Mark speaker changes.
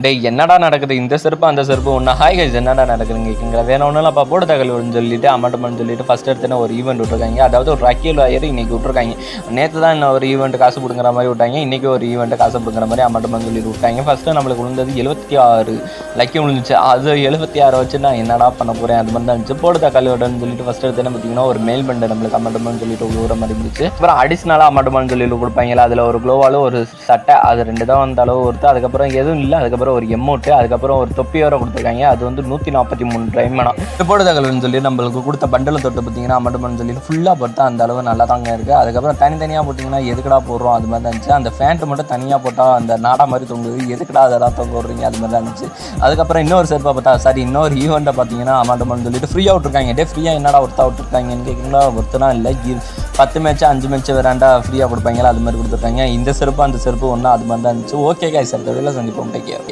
Speaker 1: டேய் என்னடா நடக்குது இந்த செருப்பு அந்த செருப்பு ஒன்றா ஹாய் கைஸ் என்னடா நடக்குதுங்க கேட்குங்களா வேணும் ஒன்றும் போட தகவல்னு சொல்லிட்டு அமௌண்ட்மெண்ட் சொல்லிட்டு ஃபஸ்ட் எடுத்துன்னு ஒரு ஈவெண்ட் விட்டுருக்காங்க. அதாவது ஒரு ரக்கியல் ஆயர் இன்னைக்கு விட்டுருக்காங்க. நேற்று தான் இன்னும் ஒரு ஈவெண்ட் காசு கொடுக்குற மாதிரி விட்டாங்க. இன்றைக்கி ஒரு ஈவெண்ட் காசு கொடுக்குற மாதிரி அமௌண்ட்மெண்ட் சொல்லிட்டு விட்டாங்க. ஃபஸ்ட்டு நம்மளுக்கு விழுந்தது 76 லக்கி விழுந்துச்சு. அது 76 வச்சு நான் என்னடா பண்ண போகிறேன் அது மாதிரி தான் இருந்துச்சு. போட தகவல்னு சொல்லிட்டு ஃபஸ்ட் எடுத்துன்னு பார்த்தீங்கன்னா ஒரு மெயில் பண்ண நம்மளுக்கு அமௌண்ட்மெண்ட் சொல்லிட்டு விழுவுற மாதிரி இருந்துச்சு. அப்புறம் அடிஷ்னலாக அமௌண்ட்மெண்ட் சொல்லிட்டு கொடுப்பாங்களா அதில் ஒரு க்ளோவாலும் ஒரு சட்டை அது 2 தான் வந்த அளவு ஒருத்தர். அதுக்கப்புறம் எதுவும் இல்லை. அதுக்கப்புறம் ஒரு எமௌண்ட்டு அதுக்கப்புறம் ஒரு தொப்பி வர கொடுத்துருக்காங்க. அது வந்து 143 டைமண்ட் ரிப்போர்ட் தகவல்னு சொல்லி நம்மளுக்கு கொடுத்த பண்டலை தொட்டு பார்த்தீங்கன்னா அமௌண்ட்மெண்ட் சொல்லி ஃபுல்லாக போட்டால் அந்த அளவு நல்லா தாங்க இருக்குது. அதுக்கப்புறம் தனித்தனியாக போட்டிங்கன்னா எதுக்கடா போடுறோம் அது மாதிரி தான் இருந்துச்சு. அந்த ஃபேண்ட்டு மட்டும் தனியாக போட்டால் அந்த நாடா மாதிரி தொங்குது எதுக்கடா அதெல்லாம் தொங்க விடுறீங்க அது மாதிரி தான் இருந்துச்சு. அதுக்கப்புறம் இன்னொரு செருப்பை பார்த்தா இன்னொரு ஈவெண்ட்டை பார்த்தீங்கன்னா அமௌண்ட்மெண்ட் சொல்லிட்டு ஃப்ரீயாக விட்டுருக்காங்க. ஃப்ரீயாக என்னடா ஒருத்தா விட்டுருக்காங்கன்னு கேட்குறீங்களா? ஒருத்தனா இல்லை 10 மேட்ச் 5 மேட்ச் வேறாண்டா ஃப்ரீயாக கொடுப்பாங்களா அது மாதிரி கொடுத்துருக்காங்க. இந்த செருப்பு அந்த செருப்பு ஒன்றா அது மாதிரி தான் இருந்துச்சு. ஓகே கைஸ் அடுத்த வீடியோவில் சந்திப்போம். Take care.